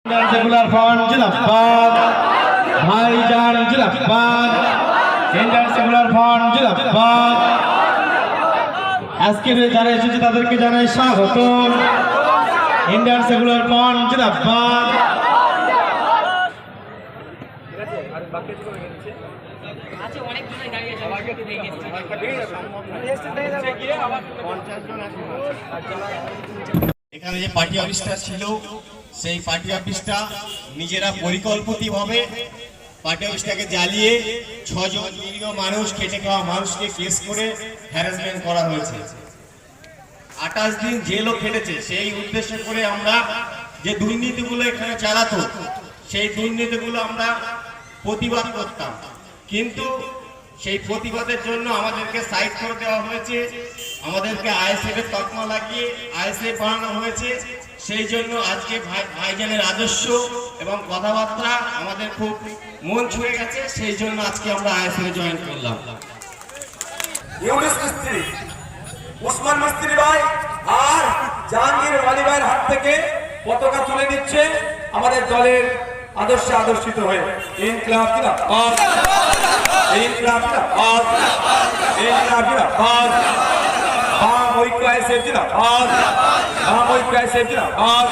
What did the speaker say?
Secular front জিন্দাবাদ, ভাইজান জিন্দাবাদ, ইন্ডিয়ান সেকুলার ফ্রন্ট জিন্দাবাদ। আজকে যারা এসেছে তাদেরকে জানাই স্বাগত। ইন্ডিয়ান সেকুলার ফ্রন্ট জিন্দাবাদ। এখানে যে পার্টি অফিসটা ছিল সেই পার্টি অফিসটা নিজেরা পরিকল্পিতভাবে পার্টি অফিসটাকে জ্বালিয়ে 6 জন নিরীহ মানুষ, খেটে খাওয়া মানুষকে কেস করে হ্যারাসমেন্ট করা হয়েছে। 28 দিন জেলও খেটেছে। সেই উদ্দেশ্য করে আমরা যে দুর্নীতিগুলো এখানে চালাতো সেই দুর্নীতিগুলো আমরা প্রতিবাদ করতাম, কিন্তু সেই প্রতিবাদের জন্য আমাদেরকে সাইড করে দেওয়া হয়েছে, আমাদেরকে আইএসএফ এর তকমা লাগিয়ে আইএসএফ বানানো হয়েছে। সেই জন্য আজকে ভাইজানের আদর্শ এবং কথাবার্তা আমাদের খুব মন ছুঁয়ে গেছে। সেই জন্য আজকে আমরা আইএসএফ জয়েন করলাম। ইউনুস মিস্ত্রি, ওসমান মিস্ত্রি ভাই আর জাহাঙ্গীর ওয়ালি ভাইয়ের হাত থেকে পতাকা তুলে নিচ্ছে আমাদের দলের আদর্শে আদর্শিত হয়ে। ইনকিলাব জিন্দাবাদ, ইনকিলাব জিন্দাবাদ, ইনকিলাব জিন্দাবাদ। বাম ঐক্য আইএসএফ জিন্দাবাদ, বাম ঐক্য আইএসএফ জিন্দাবাদ।